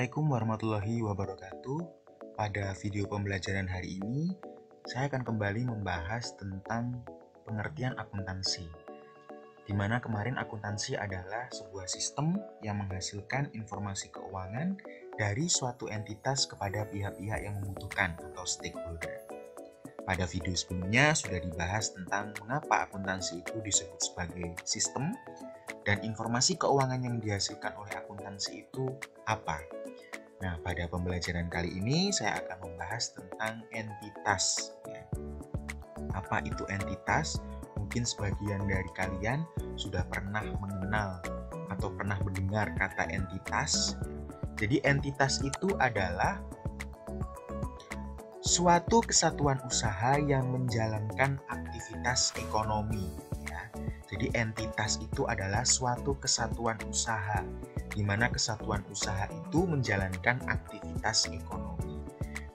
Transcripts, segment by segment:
Assalamualaikum warahmatullahi wabarakatuh. Pada video pembelajaran hari ini, saya akan kembali membahas tentang pengertian akuntansi. Di mana kemarin akuntansi adalah sebuah sistem yang menghasilkan informasi keuangan dari suatu entitas kepada pihak-pihak yang membutuhkan atau stakeholder. Pada video sebelumnya sudah dibahas tentang mengapa akuntansi itu disebut sebagai sistem dan informasi keuangan yang dihasilkan oleh akuntansi itu apa. Nah, pada pembelajaran kali ini saya akan membahas tentang entitas. Apa itu entitas? Mungkin sebagian dari kalian sudah pernah mengenal atau pernah mendengar kata entitas. Jadi entitas itu adalah suatu kesatuan usaha yang menjalankan aktivitas ekonomi. Jadi entitas itu adalah suatu kesatuan usaha, di mana kesatuan usaha itu menjalankan aktivitas ekonomi.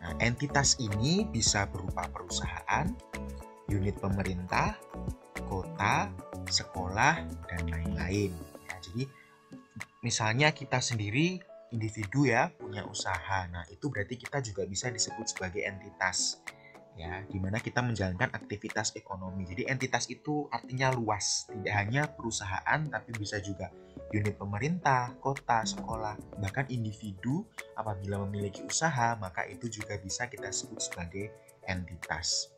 Nah, entitas ini bisa berupa perusahaan, unit pemerintah, kota, sekolah, dan lain-lain. Ya, jadi misalnya kita sendiri individu ya punya usaha, nah itu berarti kita juga bisa disebut sebagai entitas. Ya, di mana kita menjalankan aktivitas ekonomi. Jadi entitas itu artinya luas, tidak hanya perusahaan tapi bisa juga unit pemerintah, kota, sekolah, bahkan individu apabila memiliki usaha, maka itu juga bisa kita sebut sebagai entitas.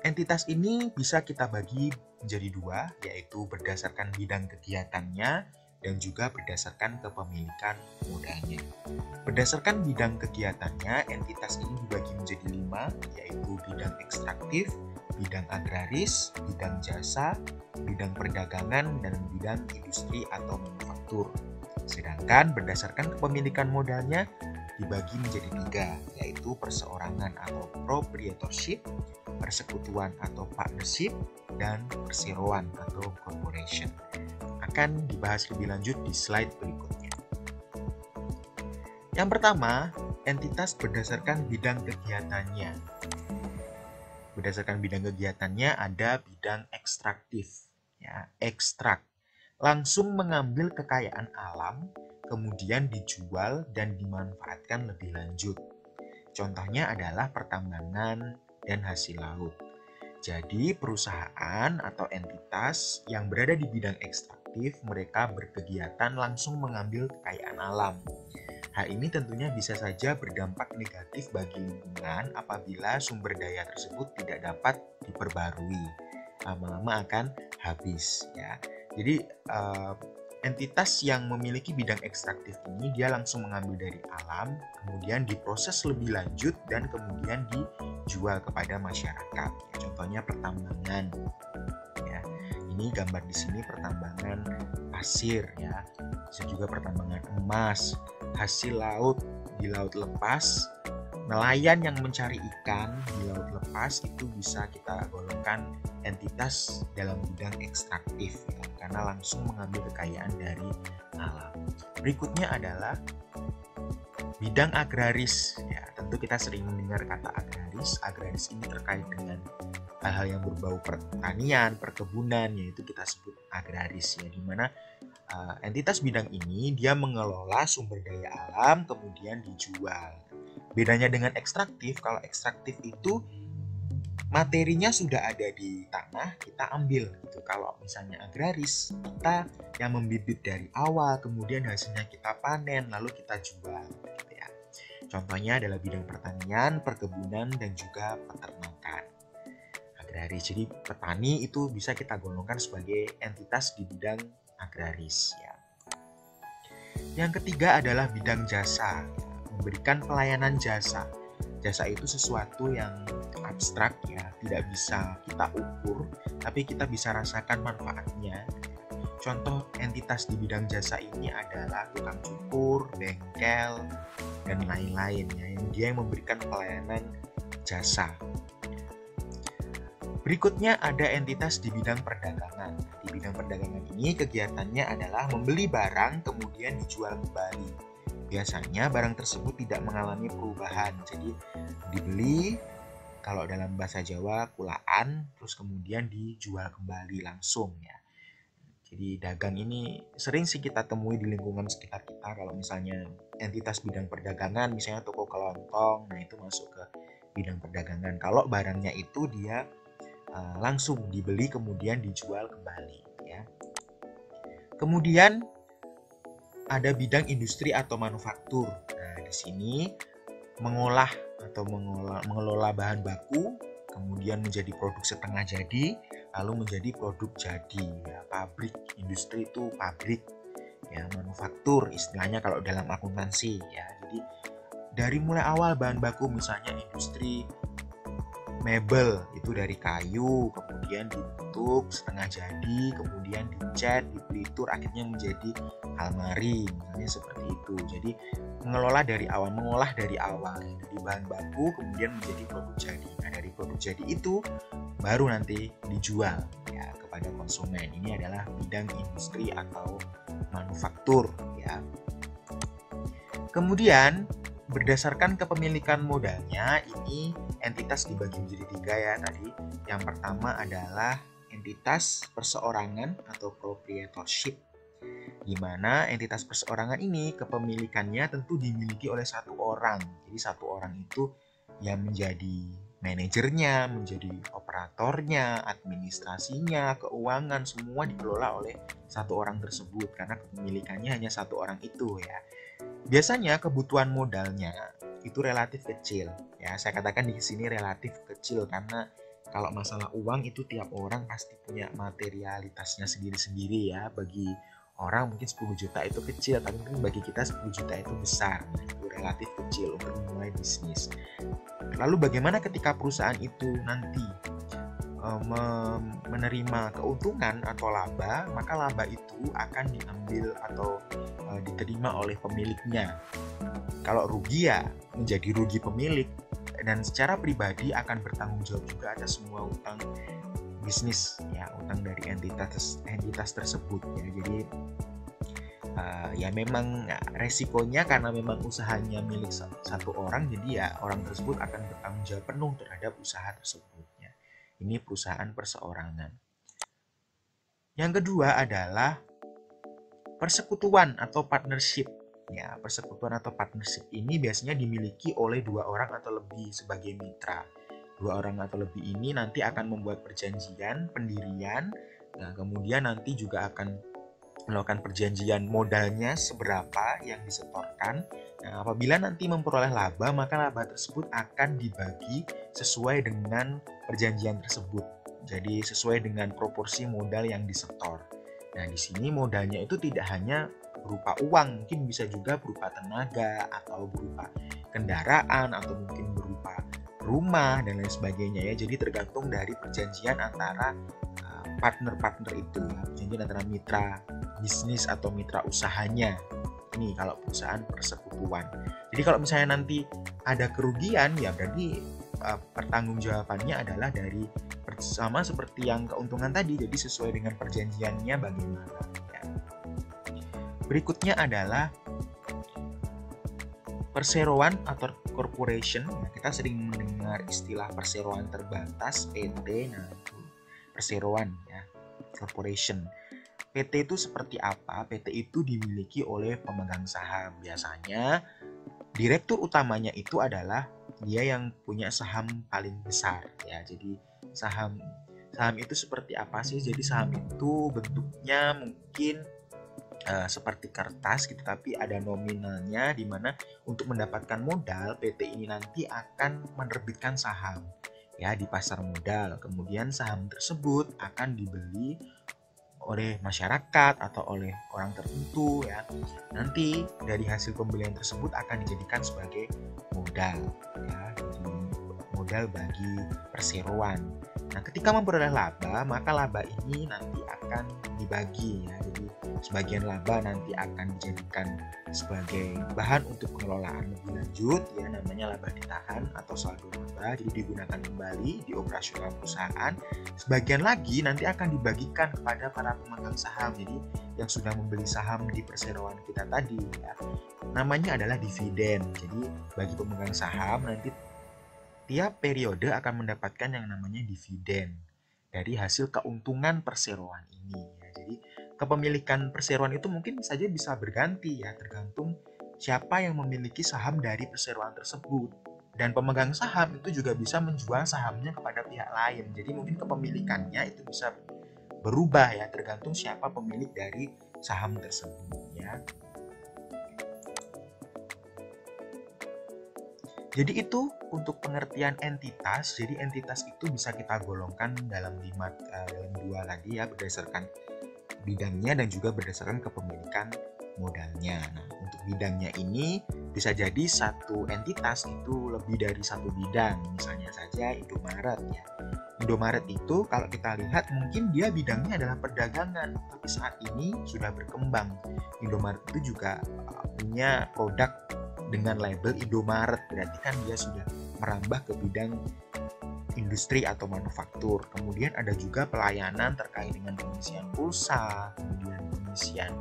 Entitas ini bisa kita bagi menjadi dua, yaitu berdasarkan bidang kegiatannya dan juga berdasarkan kepemilikan modalnya. Berdasarkan bidang kegiatannya, entitas ini dibagi menjadi 5, yaitu bidang ekstraktif, bidang agraris, bidang jasa, bidang perdagangan, dan bidang industri atau manufaktur. Sedangkan berdasarkan kepemilikan modalnya dibagi menjadi 3, yaitu perseorangan atau proprietorship, persekutuan atau partnership, dan perseroan atau corporation. Akan dibahas lebih lanjut di slide berikutnya. Yang pertama, entitas berdasarkan bidang kegiatannya. Berdasarkan bidang kegiatannya ada bidang ekstraktif, ya, ekstrak. Langsung mengambil kekayaan alam, kemudian dijual dan dimanfaatkan lebih lanjut. Contohnya adalah pertambangan dan hasil laut. Jadi perusahaan atau entitas yang berada di bidang ekstraktif, mereka berkegiatan langsung mengambil kekayaan alam. Hal ini tentunya bisa saja berdampak negatif bagi lingkungan apabila sumber daya tersebut tidak dapat diperbarui. Lama-lama akan habis. Ya. Jadi entitas yang memiliki bidang ekstraktif ini dia langsung mengambil dari alam, kemudian diproses lebih lanjut dan kemudian dijual kepada masyarakat. Ya, contohnya pertambangan. Ya, ini gambar di sini pertambangan pasir ya. Bisa juga pertambangan emas, hasil laut di laut lepas, nelayan yang mencari ikan di laut lepas itu bisa kita golongkan entitas dalam bidang ekstraktif ya, karena langsung mengambil kekayaan dari alam. Berikutnya adalah bidang agraris ya, tentu kita sering mendengar kata agraris. Agraris ini terkait dengan hal-hal yang berbau pertanian, perkebunan, yaitu kita sebut agraris ya, di mana entitas bidang ini dia mengelola sumber daya alam kemudian dijual. Bedanya dengan ekstraktif, kalau ekstraktif itu materinya sudah ada di tanah, kita ambil gitu. Kalau misalnya agraris, kita yang membibit dari awal, kemudian hasilnya kita panen, lalu kita jual gitu ya. Contohnya adalah bidang pertanian, perkebunan, dan juga peternakan. Agraris, jadi petani itu bisa kita golongkan sebagai entitas di bidang agraris ya. Yang ketiga adalah bidang jasa, memberikan pelayanan jasa. Jasa itu sesuatu yang abstrak ya, tidak bisa kita ukur, tapi kita bisa rasakan manfaatnya. Contoh entitas di bidang jasa ini adalah tukang cukur, bengkel, dan lain-lain ya, yang dia yang memberikan pelayanan jasa. Berikutnya ada entitas di bidang perdagangan. Di bidang perdagangan ini kegiatannya adalah membeli barang kemudian dijual kembali. Biasanya barang tersebut tidak mengalami perubahan, jadi dibeli, kalau dalam bahasa Jawa kulaan, terus kemudian dijual kembali langsung ya. Jadi dagang ini sering sih kita temui di lingkungan sekitar kita. Kalau misalnya entitas bidang perdagangan, misalnya toko kelontong, nah itu masuk ke bidang perdagangan. Kalau barangnya itu dia langsung dibeli kemudian dijual kembali, ya. Kemudian ada bidang industri atau manufaktur. Nah, di sini mengolah atau mengelola bahan baku, kemudian menjadi produk setengah jadi, lalu menjadi produk jadi. Ya, pabrik, industri itu pabrik, ya, manufaktur istilahnya kalau dalam akuntansi, ya. Jadi dari mulai awal bahan baku, misalnya industri mebel itu dari kayu, kemudian dibentuk setengah jadi, kemudian dicat, dipelitur, akhirnya menjadi almari, misalnya seperti itu. Jadi mengolah dari awal dari bahan baku kemudian menjadi produk jadi. Nah, dari produk jadi itu baru nanti dijual, ya, kepada konsumen. Ini adalah bidang industri atau manufaktur, ya. Kemudian berdasarkan kepemilikan modalnya, ini entitas dibagi menjadi 3 ya tadi. Yang pertama adalah entitas perseorangan atau proprietorship, di mana entitas perseorangan ini kepemilikannya tentu dimiliki oleh satu orang. Jadi satu orang itu yang menjadi manajernya, menjadi operatornya, administrasinya, keuangan, semua dikelola oleh satu orang tersebut karena kepemilikannya hanya satu orang itu, ya. Biasanya kebutuhan modalnya itu relatif kecil, ya. Saya katakan di sini relatif kecil karena kalau masalah uang itu tiap orang pasti punya materialitasnya sendiri-sendiri, ya. Bagi orang mungkin 10 juta itu kecil, tapi mungkin bagi kita 10 juta itu besar. Nah, itu relatif kecil untuk memulai bisnis. Lalu bagaimana ketika perusahaan itu nanti menerima keuntungan atau laba, maka laba itu akan diambil atau diterima oleh pemiliknya. Kalau rugi ya menjadi rugi pemilik, dan secara pribadi akan bertanggung jawab juga atas semua utang bisnis, ya, utang dari entitas tersebut, ya. Jadi ya memang resikonya karena memang usahanya milik satu orang, jadi ya orang tersebut akan bertanggung jawab penuh terhadap usaha tersebut. Ini perusahaan perseorangan. Yang kedua adalah persekutuan atau partnership. Ya, persekutuan atau partnership ini biasanya dimiliki oleh 2 orang atau lebih sebagai mitra. 2 orang atau lebih ini nanti akan membuat perjanjian pendirian. Nah, kemudian nanti juga akan melakukan perjanjian modalnya seberapa yang disetorkan. Nah, apabila nanti memperoleh laba, maka laba tersebut akan dibagi sesuai dengan perjanjian tersebut. Jadi sesuai dengan proporsi modal yang disetor. Nah, di sini modalnya itu tidak hanya berupa uang, mungkin bisa juga berupa tenaga atau berupa kendaraan atau mungkin berupa rumah dan lain sebagainya, ya. Jadi tergantung dari perjanjian antara partner-partner itu, ya. Perjanjian antara mitra bisnis atau mitra usahanya. Ini kalau perusahaan persekutuan. Jadi kalau misalnya nanti ada kerugian, ya berarti pertanggungjawabannya adalah dari sama seperti yang keuntungan tadi. Jadi sesuai dengan perjanjiannya bagaimana, ya. Berikutnya adalah perseroan atau corporation. Nah, kita sering mendengar istilah perseroan terbatas, PT. Nah, itu perseroan, ya, corporation. PT itu seperti apa? PT itu dimiliki oleh pemegang saham. Biasanya direktur utamanya itu adalah dia yang punya saham paling besar, ya. Jadi saham itu seperti apa sih? Jadi saham itu bentuknya mungkin seperti kertas gitu, tapi ada nominalnya, di mana untuk mendapatkan modal PT ini nanti akan menerbitkan saham, ya, di pasar modal. Kemudian saham tersebut akan dibeli oleh masyarakat atau oleh orang tertentu, ya. Nanti dari hasil pembelian tersebut akan dijadikan sebagai modal, ya, jadi modal bagi perseroan. Nah, ketika memperoleh laba, maka laba ini nanti akan dibagi, ya. Jadi sebagian laba nanti akan dijadikan sebagai bahan untuk pengelolaan lebih lanjut, ya, namanya laba ditahan atau saldo laba, jadi digunakan kembali di operasional perusahaan. Sebagian lagi nanti akan dibagikan kepada para pemegang saham, jadi yang sudah membeli saham di perseroan kita tadi, ya. Namanya adalah dividen. Jadi bagi pemegang saham nanti tiap periode akan mendapatkan yang namanya dividen dari hasil keuntungan perseroan ini, ya. Jadi kepemilikan perseroan itu mungkin saja bisa berganti ya, tergantung siapa yang memiliki saham dari perseroan tersebut. Dan pemegang saham itu juga bisa menjual sahamnya kepada pihak lain. Jadi mungkin kepemilikannya itu bisa berubah ya, tergantung siapa pemilik dari saham tersebut ya. Jadi itu untuk pengertian entitas. Jadi entitas itu bisa kita golongkan dalam dua tadi ya, berdasarkan bidangnya dan juga berdasarkan kepemilikan modalnya. Nah, untuk bidangnya ini bisa jadi satu entitas itu lebih dari satu bidang. Misalnya saja Indomaret ya. Indomaret itu kalau kita lihat mungkin dia bidangnya adalah perdagangan, tapi saat ini sudah berkembang. Indomaret itu juga punya produk dengan label Indomaret, berarti kan dia sudah merambah ke bidang industri atau manufaktur. Kemudian ada juga pelayanan terkait dengan pengisian pulsa, kemudian pengisian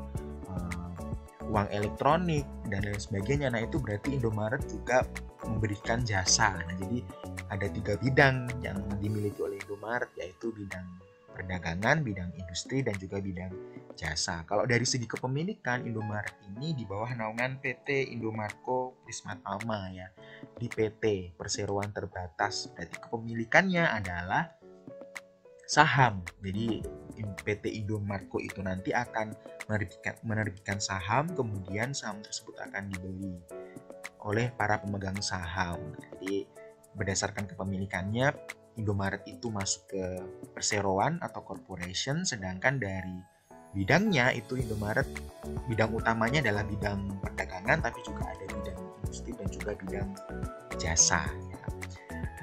uang elektronik dan lain sebagainya. Nah, itu berarti Indomaret juga memberikan jasa. Nah, jadi ada 3 bidang yang dimiliki oleh Indomaret, yaitu bidang perdagangan, bidang industri, dan juga bidang jasa. Kalau dari segi kepemilikan, Indomaret ini di bawah naungan PT Indomarko Prismatama ya, di PT Perseroan Terbatas. Berarti kepemilikannya adalah saham. Jadi PT Indomarko itu nanti akan menerbitkan saham, kemudian saham tersebut akan dibeli oleh para pemegang saham. Jadi berdasarkan kepemilikannya, Indomaret itu masuk ke perseroan atau corporation, sedangkan dari bidangnya itu Indomaret bidang utamanya adalah bidang perdagangan, tapi juga ada bidang industri dan juga bidang jasa.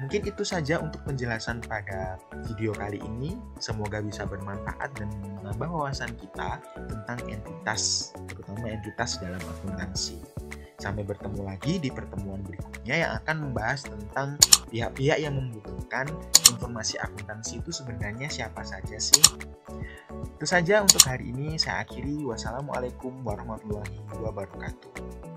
Mungkin itu saja untuk penjelasan pada video kali ini. Semoga bisa bermanfaat dan menambah wawasan kita tentang entitas, terutama entitas dalam akuntansi. Sampai bertemu lagi di pertemuan berikutnya yang akan membahas tentang pihak-pihak yang membutuhkan informasi akuntansi itu sebenarnya siapa saja sih. Itu saja untuk hari ini, saya akhiri. Wassalamualaikum warahmatullahi wabarakatuh.